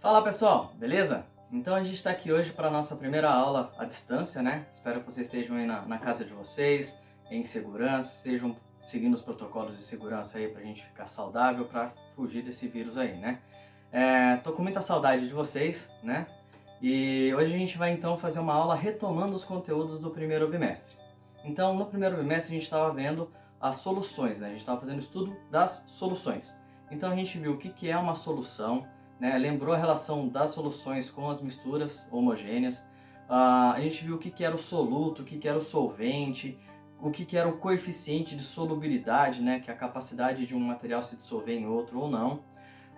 Fala pessoal, beleza? Então a gente está aqui hoje para a nossa primeira aula à distância, né? Espero que vocês estejam aí na casa de vocês, em segurança, estejam seguindo os protocolos de segurança aí para a gente ficar saudável, para fugir desse vírus aí, né? Tô com muita saudade de vocês, né? E hoje a gente vai então fazer uma aula retomando os conteúdos do primeiro bimestre. Então no primeiro bimestre a gente estava vendo as soluções, né? A gente estava fazendo estudo das soluções. Então a gente viu o que é uma solução, né? Lembrou a relação das soluções com as misturas homogêneas. A gente viu o que era o soluto, o que era o solvente, o que era o coeficiente de solubilidade, né? Que é a capacidade de um material se dissolver em outro ou não.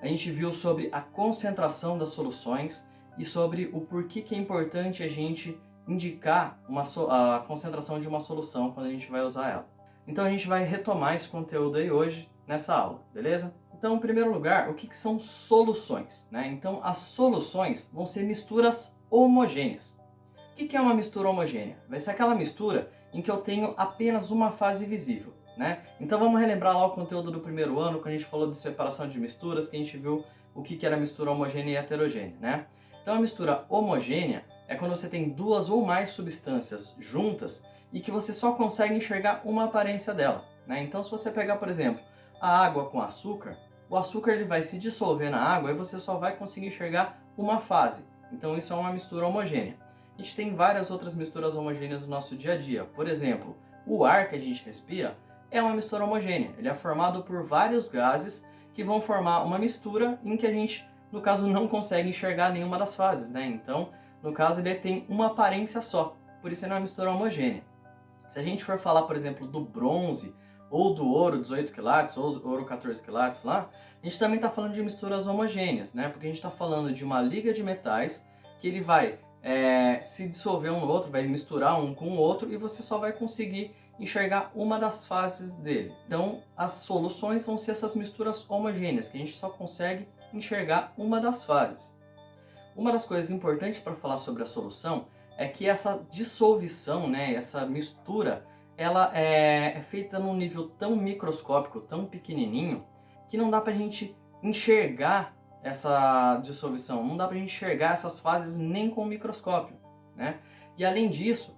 A gente viu sobre a concentração das soluções e sobre o porquê que é importante a gente indicar a concentração de uma solução quando a gente vai usar ela. Então a gente vai retomar esse conteúdo aí hoje nessa aula, beleza? Então, em primeiro lugar, o que são soluções, né? Então, as soluções vão ser misturas homogêneas. O que é uma mistura homogênea? Vai ser aquela mistura em que eu tenho apenas uma fase visível, né? Então, vamos relembrar lá o conteúdo do primeiro ano, quando a gente falou de separação de misturas, que a gente viu o que era mistura homogênea e heterogênea, né? Então, a mistura homogênea é quando você tem duas ou mais substâncias juntas e que você só consegue enxergar uma aparência dela, né? Então, se você pegar, por exemplo, a água com açúcar, o açúcar ele vai se dissolver na água e você só vai conseguir enxergar uma fase. Então isso é uma mistura homogênea. A gente tem várias outras misturas homogêneas no nosso dia a dia. Por exemplo, o ar que a gente respira é uma mistura homogênea. Ele é formado por vários gases que vão formar uma mistura em que a gente, no caso, não consegue enxergar nenhuma das fases, né? Então, no caso, ele tem uma aparência só. Por isso ele é uma mistura homogênea. Se a gente for falar, por exemplo, do bronze, ou do ouro 18 quilates, ou ouro 14 quilates lá, a gente também está falando de misturas homogêneas, né? Porque a gente está falando de uma liga de metais que ele vai se dissolver um no outro, vai misturar um com o outro e você só vai conseguir enxergar uma das fases dele. Então, as soluções vão ser essas misturas homogêneas, que a gente só consegue enxergar uma das fases. Uma das coisas importantes para falar sobre a solução é que essa dissolução, né, essa mistura, ela é feita num nível tão microscópico, tão pequenininho, que não dá para a gente enxergar essa dissolução, não dá para a gente enxergar essas fases nem com o microscópio, né? E além disso,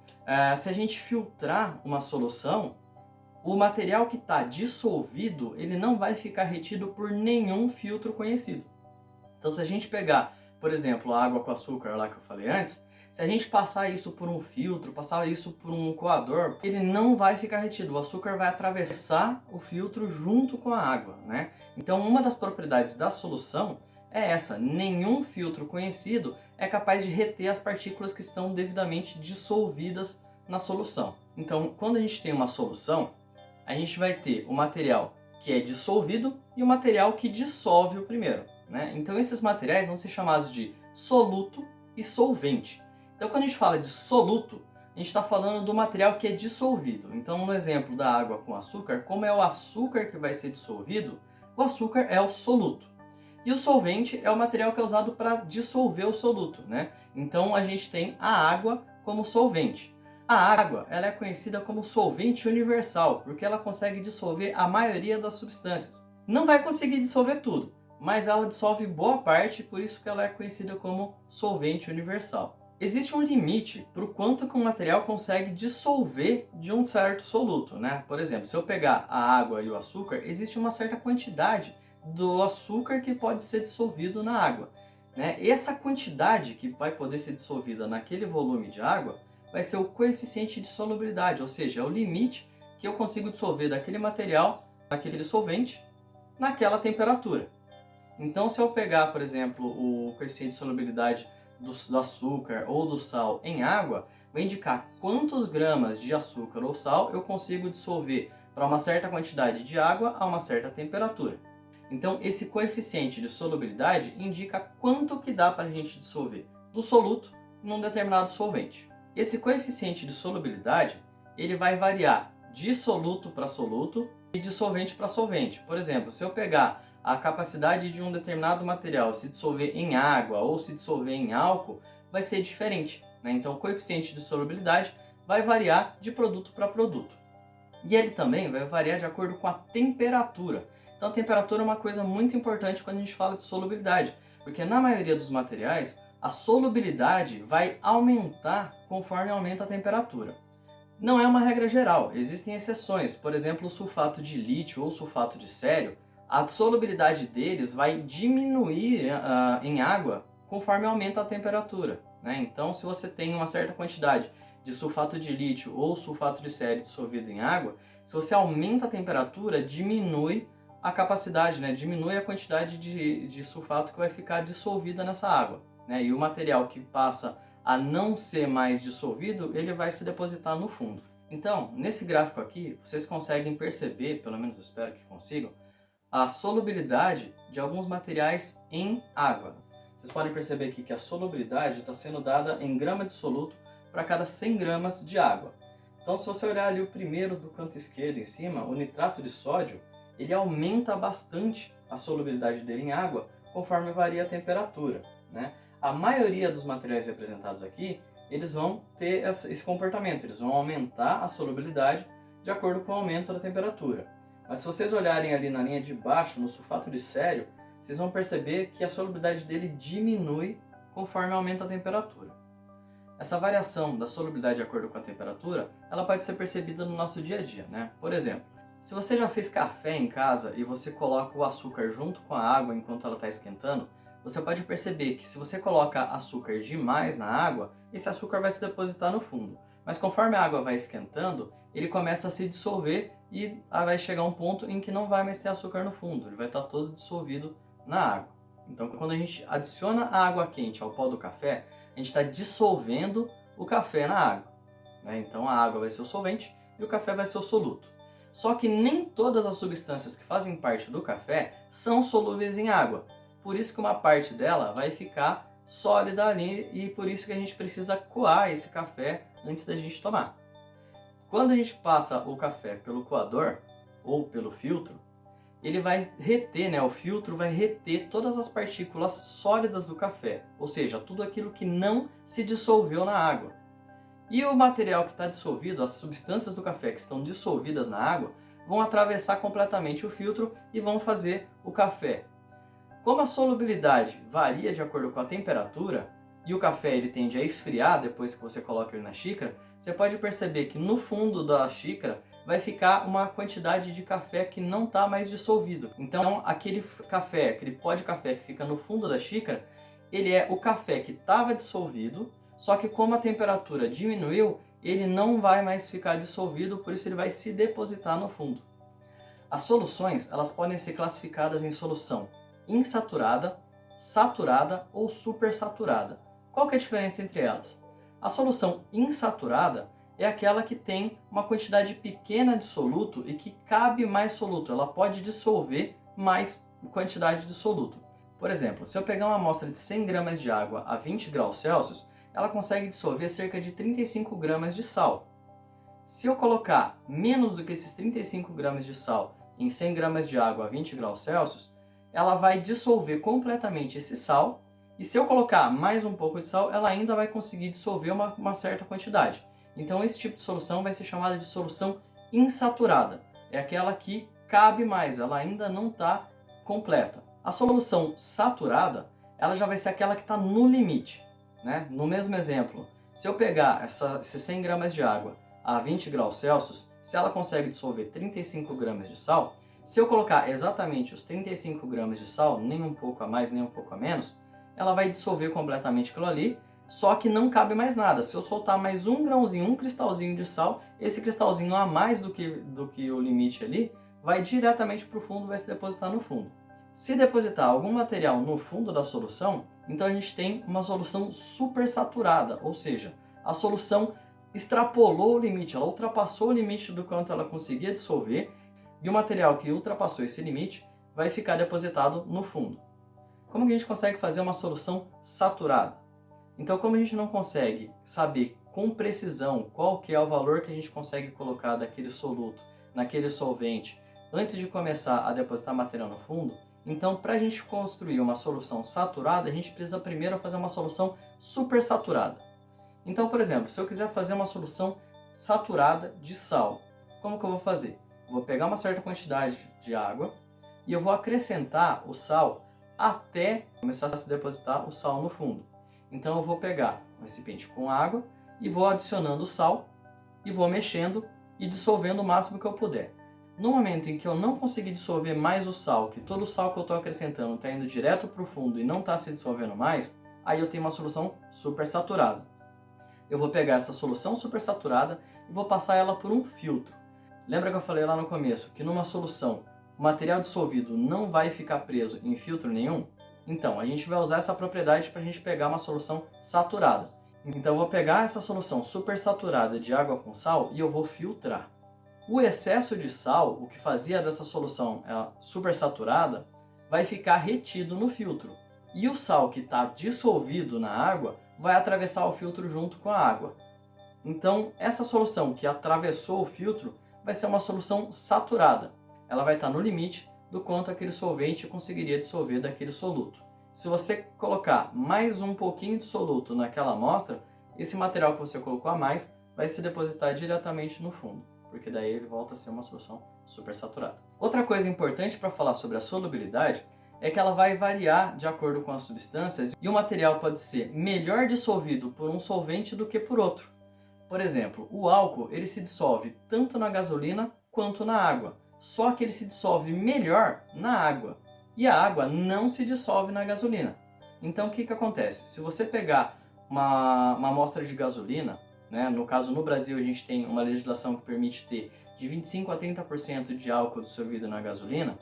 se a gente filtrar uma solução, o material que está dissolvido, ele não vai ficar retido por nenhum filtro conhecido. Então se a gente pegar, por exemplo, a água com açúcar lá que eu falei antes, se a gente passar isso por um filtro, passar isso por um coador, ele não vai ficar retido, o açúcar vai atravessar o filtro junto com a água, né? Então uma das propriedades da solução é essa, nenhum filtro conhecido é capaz de reter as partículas que estão devidamente dissolvidas na solução. Então quando a gente tem uma solução, a gente vai ter o material que é dissolvido e o material que dissolve o primeiro, né? Então esses materiais vão ser chamados de soluto e solvente. Então quando a gente fala de soluto, a gente está falando do material que é dissolvido. Então no exemplo da água com açúcar, como é o açúcar que vai ser dissolvido, o açúcar é o soluto. E o solvente é o material que é usado para dissolver o soluto, né? Então a gente tem a água como solvente. A água ela é conhecida como solvente universal, porque ela consegue dissolver a maioria das substâncias. Não vai conseguir dissolver tudo, mas ela dissolve boa parte, por isso que ela é conhecida como solvente universal. Existe um limite para o quanto que um material consegue dissolver de um certo soluto, né? Por exemplo, se eu pegar a água e o açúcar, existe uma certa quantidade do açúcar que pode ser dissolvido na água, né? E essa quantidade que vai poder ser dissolvida naquele volume de água vai ser o coeficiente de solubilidade, ou seja, é o limite que eu consigo dissolver daquele material, daquele solvente, naquela temperatura. Então, se eu pegar, por exemplo, o coeficiente de solubilidade do açúcar ou do sal em água, vai indicar quantos gramas de açúcar ou sal eu consigo dissolver para uma certa quantidade de água a uma certa temperatura. Então, esse coeficiente de solubilidade indica quanto que dá para a gente dissolver do soluto num determinado solvente. Esse coeficiente de solubilidade ele vai variar de soluto para soluto e de solvente para solvente. Por exemplo, se eu pegar a capacidade de um determinado material se dissolver em água ou se dissolver em álcool, vai ser diferente, né? Então o coeficiente de solubilidade vai variar de produto para produto. E ele também vai variar de acordo com a temperatura. Então a temperatura é uma coisa muito importante quando a gente fala de solubilidade, Porque na maioria dos materiais, a solubilidade vai aumentar conforme aumenta a temperatura. Não é uma regra geral, existem exceções. Por exemplo, o sulfato de lítio ou sulfato de cério, a solubilidade deles vai diminuir em água conforme aumenta a temperatura, né? Então, se você tem uma certa quantidade de sulfato de lítio ou sulfato de cério dissolvido em água, se você aumenta a temperatura, diminui a capacidade, né? Diminui a quantidade de sulfato que vai ficar dissolvida nessa água, né? E o material que passa a não ser mais dissolvido, ele vai se depositar no fundo. Então, nesse gráfico aqui, vocês conseguem perceber, pelo menos eu espero que consigam, a solubilidade de alguns materiais em água. Vocês podem perceber aqui que a solubilidade está sendo dada em grama de soluto para cada 100 gramas de água. Então, se você olhar ali o primeiro do canto esquerdo em cima, o nitrato de sódio, ele aumenta bastante a solubilidade dele em água conforme varia a temperatura, né? A maioria dos materiais representados aqui, eles vão ter esse comportamento, eles vão aumentar a solubilidade de acordo com o aumento da temperatura. Mas se vocês olharem ali na linha de baixo, no sulfato de cério, vocês vão perceber que a solubilidade dele diminui conforme aumenta a temperatura. Essa variação da solubilidade de acordo com a temperatura, ela pode ser percebida no nosso dia a dia, né? Por exemplo, se você já fez café em casa e você coloca o açúcar junto com a água enquanto ela está esquentando, você pode perceber que se você coloca açúcar demais na água, esse açúcar vai se depositar no fundo. Mas conforme a água vai esquentando, ele começa a se dissolver e vai chegar um ponto em que não vai mais ter açúcar no fundo, ele vai estar todo dissolvido na água. Então, quando a gente adiciona a água quente ao pó do café, a gente está dissolvendo o café na água, né? Então a água vai ser o solvente e o café vai ser o soluto. Só que nem todas as substâncias que fazem parte do café são solúveis em água. Por isso que uma parte dela vai ficar sólida ali e por isso que a gente precisa coar esse café antes da gente tomar. Quando a gente passa o café pelo coador ou pelo filtro, ele vai reter, né? O filtro vai reter todas as partículas sólidas do café, ou seja, tudo aquilo que não se dissolveu na água. E o material que está dissolvido, as substâncias do café que estão dissolvidas na água, vão atravessar completamente o filtro e vão fazer o café. Como a solubilidade varia de acordo com a temperatura e o café ele tende a esfriar depois que você coloca ele na xícara, você pode perceber que no fundo da xícara vai ficar uma quantidade de café que não está mais dissolvido. Então aquele café, aquele pó de café que fica no fundo da xícara, ele é o café que estava dissolvido, só que como a temperatura diminuiu, ele não vai mais ficar dissolvido, por isso ele vai se depositar no fundo. As soluções, elas podem ser classificadas em solução insaturada, saturada ou supersaturada. Qual que é a diferença entre elas? A solução insaturada é aquela que tem uma quantidade pequena de soluto e que cabe mais soluto, ela pode dissolver mais quantidade de soluto. Por exemplo, se eu pegar uma amostra de 100 gramas de água a 20 graus Celsius, ela consegue dissolver cerca de 35 gramas de sal. Se eu colocar menos do que esses 35 gramas de sal em 100 gramas de água a 20 graus Celsius, ela vai dissolver completamente esse sal, e se eu colocar mais um pouco de sal, ela ainda vai conseguir dissolver uma certa quantidade. Então esse tipo de solução vai ser chamada de solução insaturada. É aquela que cabe mais, ela ainda não está completa. A solução saturada, ela já vai ser aquela que está no limite, né? No mesmo exemplo, se eu pegar esses 100 gramas de água a 20 graus Celsius, se ela consegue dissolver 35 gramas de sal, se eu colocar exatamente os 35 gramas de sal, nem um pouco a mais, nem um pouco a menos, ela vai dissolver completamente aquilo ali, só que não cabe mais nada. Se eu soltar mais um grãozinho, um cristalzinho de sal, esse cristalzinho a mais do que o limite ali, vai diretamente para o fundo, vai se depositar no fundo. Se depositar algum material no fundo da solução, então a gente tem uma solução supersaturada, ou seja, a solução extrapolou o limite, ela ultrapassou o limite do quanto ela conseguia dissolver, e o material que ultrapassou esse limite vai ficar depositado no fundo. Como que a gente consegue fazer uma solução saturada? Então, como a gente não consegue saber com precisão qual que é o valor que a gente consegue colocar daquele soluto, naquele solvente, antes de começar a depositar material no fundo, então para a gente construir uma solução saturada, a gente precisa primeiro fazer uma solução supersaturada. Então, por exemplo, se eu quiser fazer uma solução saturada de sal, como que eu vou fazer? Vou pegar uma certa quantidade de água e eu vou acrescentar o sal até começar a se depositar o sal no fundo. Então eu vou pegar um recipiente com água e vou adicionando o sal e vou mexendo e dissolvendo o máximo que eu puder. No momento em que eu não conseguir dissolver mais o sal, que todo o sal que eu estou acrescentando está indo direto para o fundo e não está se dissolvendo mais, aí eu tenho uma solução supersaturada. Eu vou pegar essa solução supersaturada e vou passar ela por um filtro. Lembra que eu falei lá no começo que numa solução o material dissolvido não vai ficar preso em filtro nenhum? Então, a gente vai usar essa propriedade para a gente pegar uma solução saturada. Então eu vou pegar essa solução supersaturada de água com sal e eu vou filtrar. O excesso de sal, o que fazia dessa solução supersaturada, vai ficar retido no filtro. E o sal que está dissolvido na água vai atravessar o filtro junto com a água. Então, essa solução que atravessou o filtro vai ser uma solução saturada. Ela vai estar no limite do quanto aquele solvente conseguiria dissolver daquele soluto. Se você colocar mais um pouquinho de soluto naquela amostra, esse material que você colocou a mais vai se depositar diretamente no fundo, porque daí ele volta a ser uma solução supersaturada. Outra coisa importante para falar sobre a solubilidade é que ela vai variar de acordo com as substâncias e o material pode ser melhor dissolvido por um solvente do que por outro. Por exemplo, o álcool ele se dissolve tanto na gasolina quanto na água, só que ele se dissolve melhor na água e a água não se dissolve na gasolina. Então o que acontece? Se você pegar uma amostra de gasolina, né, no caso no Brasil a gente tem uma legislação que permite ter de 25 a 30% de álcool dissolvido na gasolina.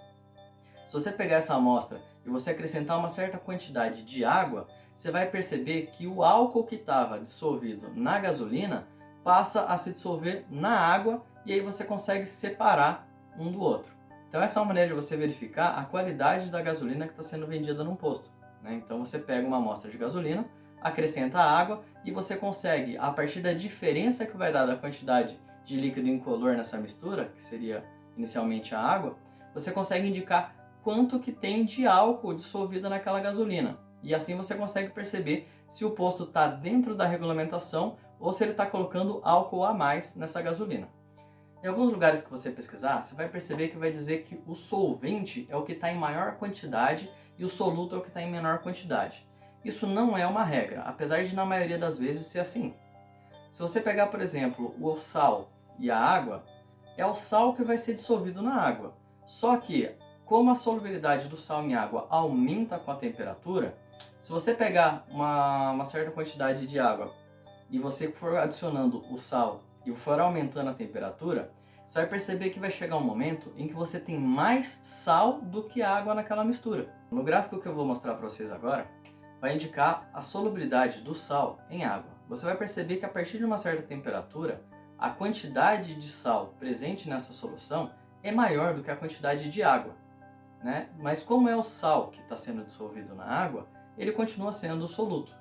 Se você pegar essa amostra e você acrescentar uma certa quantidade de água, você vai perceber que o álcool que estava dissolvido na gasolina passa a se dissolver na água e aí você consegue separar um do outro. Então essa é uma maneira de você verificar a qualidade da gasolina que está sendo vendida num posto, né? Então você pega uma amostra de gasolina, acrescenta água e você consegue, a partir da diferença que vai dar da quantidade de líquido incolor nessa mistura, que seria inicialmente a água, você consegue indicar quanto que tem de álcool dissolvido naquela gasolina. E assim você consegue perceber se o posto está dentro da regulamentação ou se ele está colocando álcool a mais nessa gasolina. Em alguns lugares que você pesquisar, você vai perceber que vai dizer que o solvente é o que está em maior quantidade e o soluto é o que está em menor quantidade. Isso não é uma regra, apesar de na maioria das vezes ser assim. Se você pegar, por exemplo, o sal e a água, é o sal que vai ser dissolvido na água. Só que, como a solubilidade do sal em água aumenta com a temperatura, se você pegar uma certa quantidade de água e você for adicionando o sal e for aumentando a temperatura, você vai perceber que vai chegar um momento em que você tem mais sal do que água naquela mistura. No gráfico que eu vou mostrar para vocês agora, vai indicar a solubilidade do sal em água. Você vai perceber que a partir de uma certa temperatura, a quantidade de sal presente nessa solução é maior do que a quantidade de água, né? Mas como é o sal que está sendo dissolvido na água, ele continua sendo o soluto.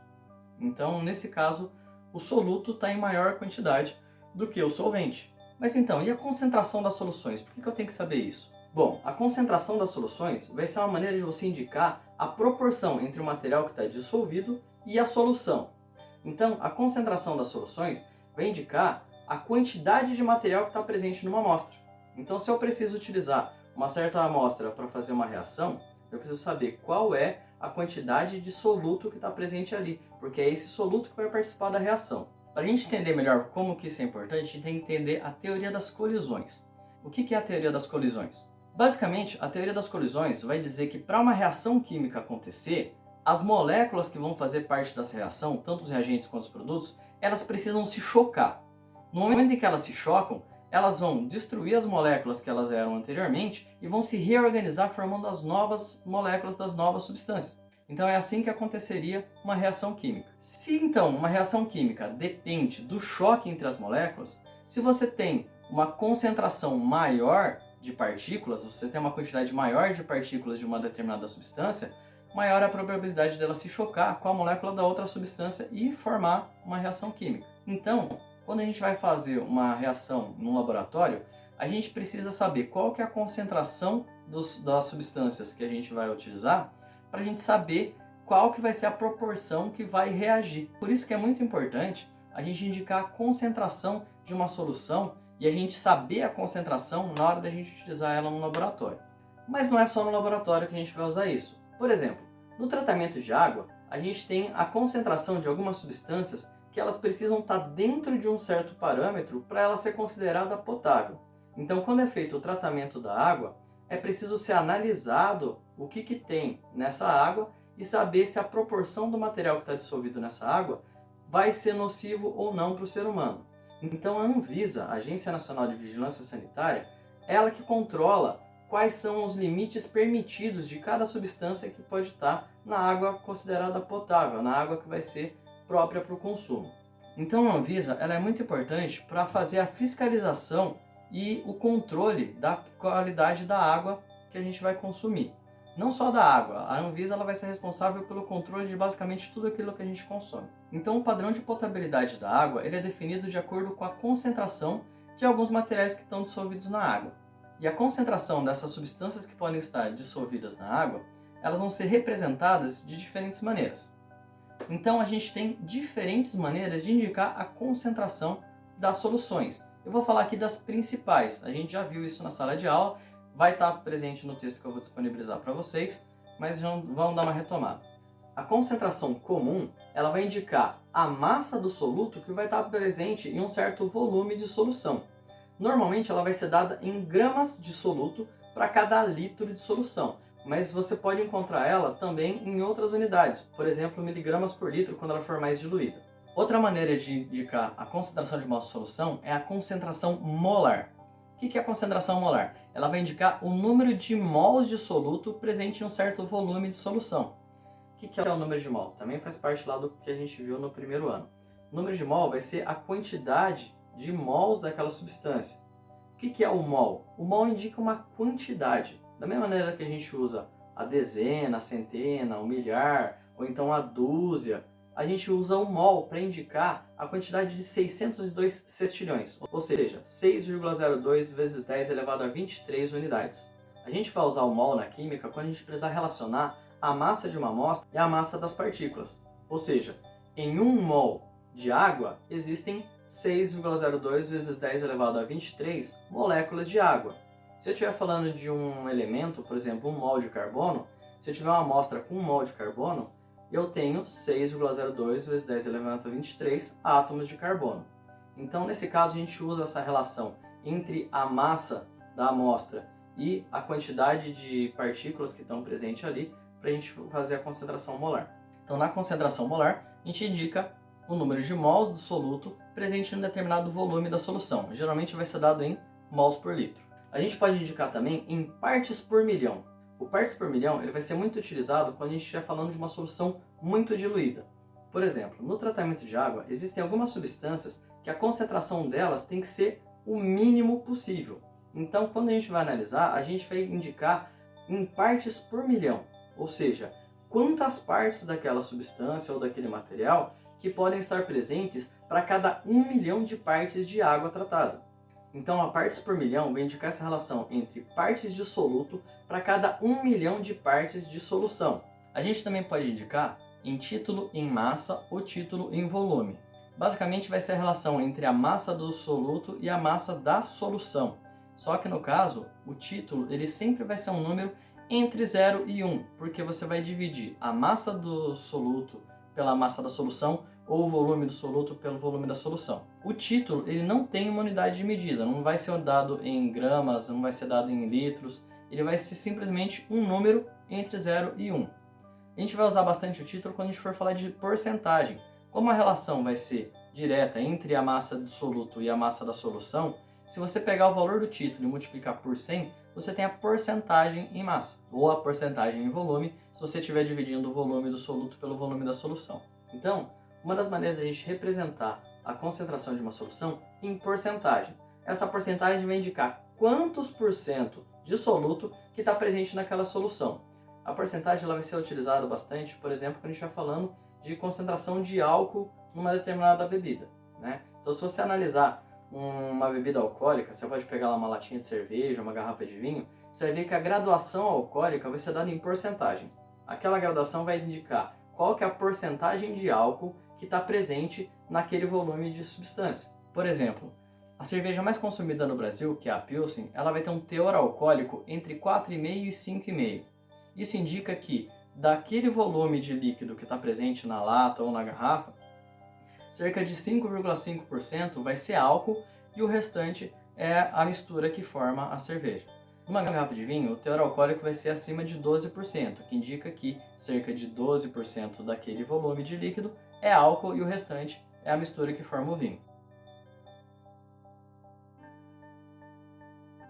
Então, nesse caso, o soluto está em maior quantidade do que o solvente. Mas então, e a concentração das soluções? Por que eu tenho que saber isso? Bom, a concentração das soluções vai ser uma maneira de você indicar a proporção entre o material que está dissolvido e a solução. Então, a concentração das soluções vai indicar a quantidade de material que está presente numa amostra. Então, se eu preciso utilizar uma certa amostra para fazer uma reação, eu preciso saber qual é a quantidade de soluto que está presente ali, porque é esse soluto que vai participar da reação. Para a gente entender melhor como que isso é importante, a gente tem que entender a teoria das colisões. O que é a teoria das colisões? Basicamente, a teoria das colisões vai dizer que para uma reação química acontecer, as moléculas que vão fazer parte dessa reação, tanto os reagentes quanto os produtos, elas precisam se chocar. No momento em que elas se chocam, elas vão destruir as moléculas que elas eram anteriormente e vão se reorganizar formando as novas moléculas das novas substâncias. Então é assim que aconteceria uma reação química. Se então uma reação química depende do choque entre as moléculas, se você tem uma concentração maior de partículas, você tem uma quantidade maior de partículas de uma determinada substância, maior a probabilidade dela se chocar com a molécula da outra substância e formar uma reação química. Então, quando a gente vai fazer uma reação num laboratório, a gente precisa saber qual que é a concentração das substâncias que a gente vai utilizar para a gente saber qual que vai ser a proporção que vai reagir. Por isso que é muito importante a gente indicar a concentração de uma solução e a gente saber a concentração na hora da gente utilizar ela no laboratório. Mas não é só no laboratório que a gente vai usar isso. Por exemplo, no tratamento de água, a gente tem a concentração de algumas substâncias que elas precisam estar dentro de um certo parâmetro para ela ser considerada potável. Então, quando é feito o tratamento da água, é preciso ser analisado o que tem nessa água e saber se a proporção do material que está dissolvido nessa água vai ser nocivo ou não para o ser humano. Então a Anvisa, a Agência Nacional de Vigilância Sanitária, ela que controla quais são os limites permitidos de cada substância que pode estar na água considerada potável, na água que vai ser própria para o consumo. Então a Anvisa ela é muito importante para fazer a fiscalização e o controle da qualidade da água que a gente vai consumir. Não só da água, a Anvisa ela vai ser responsável pelo controle de basicamente tudo aquilo que a gente consome. Então o padrão de potabilidade da água ele é definido de acordo com a concentração de alguns materiais que estão dissolvidos na água. E a concentração dessas substâncias que podem estar dissolvidas na água, elas vão ser representadas de diferentes maneiras. Então a gente tem diferentes maneiras de indicar a concentração das soluções. Eu vou falar aqui das principais, a gente já viu isso na sala de aula, vai estar presente no texto que eu vou disponibilizar para vocês, mas vamos dar uma retomada. A concentração comum, ela vai indicar a massa do soluto que vai estar presente em um certo volume de solução. Normalmente ela vai ser dada em gramas de soluto para cada litro de solução, mas você pode encontrar ela também em outras unidades, por exemplo, miligramas por litro quando ela for mais diluída. Outra maneira de indicar a concentração de uma solução é a concentração molar. O que é a concentração molar? Ela vai indicar o número de mols de soluto presente em um certo volume de solução. O que é o número de mol? Também faz parte lá do que a gente viu no primeiro ano. O número de mol vai ser a quantidade de mols daquela substância. O que é o mol? O mol indica uma quantidade. Da mesma maneira que a gente usa a dezena, a centena, o milhar, ou então a dúzia, a gente usa o mol para indicar a quantidade de 602 sextilhões, ou seja, 6,02 vezes 10 elevado a 23 unidades. A gente vai usar o mol na química quando a gente precisar relacionar a massa de uma amostra e a massa das partículas. Ou seja, em 1 mol de água existem 6,02 vezes 10 elevado a 23 moléculas de água. Se eu estiver falando de um elemento, por exemplo, 1 mol de carbono, se eu tiver uma amostra com 1 mol de carbono, eu tenho 6,02 vezes 10 elevado a 23 átomos de carbono. Então, nesse caso, a gente usa essa relação entre a massa da amostra e a quantidade de partículas que estão presentes ali para a gente fazer a concentração molar. Então, na concentração molar, a gente indica o número de mols do soluto presente em um determinado volume da solução. Geralmente vai ser dado em mols por litro. A gente pode indicar também em partes por milhão. O partes por milhão ele vai ser muito utilizado quando a gente estiver falando de uma solução muito diluída. Por exemplo, no tratamento de água, existem algumas substâncias que a concentração delas tem que ser o mínimo possível. Então, quando a gente vai analisar, a gente vai indicar em partes por milhão, ou seja, quantas partes daquela substância ou daquele material que podem estar presentes para cada 1 milhão de partes de água tratada. Então, a partes por milhão vai indicar essa relação entre partes de soluto para cada 1 milhão de partes de solução. A gente também pode indicar em título em massa ou título em volume. Basicamente vai ser a relação entre a massa do soluto e a massa da solução. Só que no caso, o título ele sempre vai ser um número entre 0 e 1, porque você vai dividir a massa do soluto pela massa da solução ou o volume do soluto pelo volume da solução. O título ele não tem uma unidade de medida, não vai ser dado em gramas, não vai ser dado em litros, ele vai ser simplesmente um número entre 0 e 1. A gente vai usar bastante o título quando a gente for falar de porcentagem. Como a relação vai ser direta entre a massa do soluto e a massa da solução, se você pegar o valor do título e multiplicar por 100, você tem a porcentagem em massa, ou a porcentagem em volume, se você estiver dividindo o volume do soluto pelo volume da solução. Então, uma das maneiras de a gente representar a concentração de uma solução em porcentagem. Essa porcentagem vai indicar quantos por cento de soluto que está presente naquela solução. A porcentagem ela vai ser utilizada bastante, por exemplo, quando a gente vai falando de concentração de álcool numa determinada bebida, né? Então, se você analisar uma bebida alcoólica, você pode pegar lá uma latinha de cerveja, uma garrafa de vinho, você vai ver que a graduação alcoólica vai ser dada em porcentagem. Aquela graduação vai indicar qual que é a porcentagem de álcool que está presente naquele volume de substância. Por exemplo, a cerveja mais consumida no Brasil, que é a Pilsen, ela vai ter um teor alcoólico entre 4,5 e 5,5. Isso indica que daquele volume de líquido que está presente na lata ou na garrafa, cerca de 5,5% vai ser álcool e o restante é a mistura que forma a cerveja. Numa garrafa de vinho, o teor alcoólico vai ser acima de 12%, que indica que cerca de 12% daquele volume de líquido é álcool e o restante é a mistura que forma o vinho.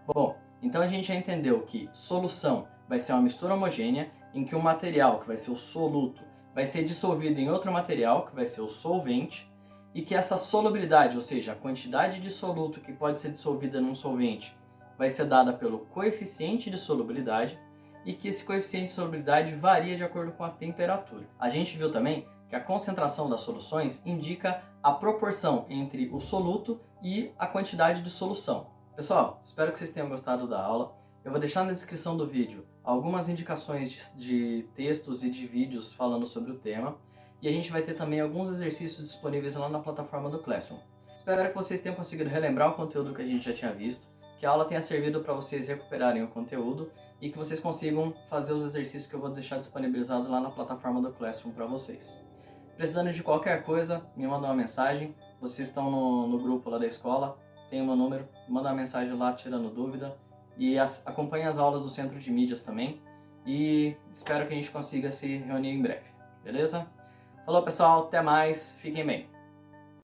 Bom, então a gente já entendeu que solução vai ser uma mistura homogênea em que o material, que vai ser o soluto, vai ser dissolvido em outro material, que vai ser o solvente, e que essa solubilidade, ou seja, a quantidade de soluto que pode ser dissolvida num solvente, vai ser dada pelo coeficiente de solubilidade, e que esse coeficiente de solubilidade varia de acordo com a temperatura. A gente viu também que a concentração das soluções indica a proporção entre o soluto e a quantidade de solução. Pessoal, espero que vocês tenham gostado da aula. Eu vou deixar na descrição do vídeo algumas indicações de textos e de vídeos falando sobre o tema. E a gente vai ter também alguns exercícios disponíveis lá na plataforma do Classroom. Espero que vocês tenham conseguido relembrar o conteúdo que a gente já tinha visto, que a aula tenha servido para vocês recuperarem o conteúdo e que vocês consigam fazer os exercícios que eu vou deixar disponibilizados lá na plataforma do Classroom para vocês. Precisando de qualquer coisa, me manda uma mensagem. Vocês estão no grupo lá da escola, tem o meu número, manda uma mensagem lá tirando dúvida. E acompanhe as aulas do Centro de Mídias também. E espero que a gente consiga se reunir em breve, beleza? Falou pessoal, até mais, fiquem bem!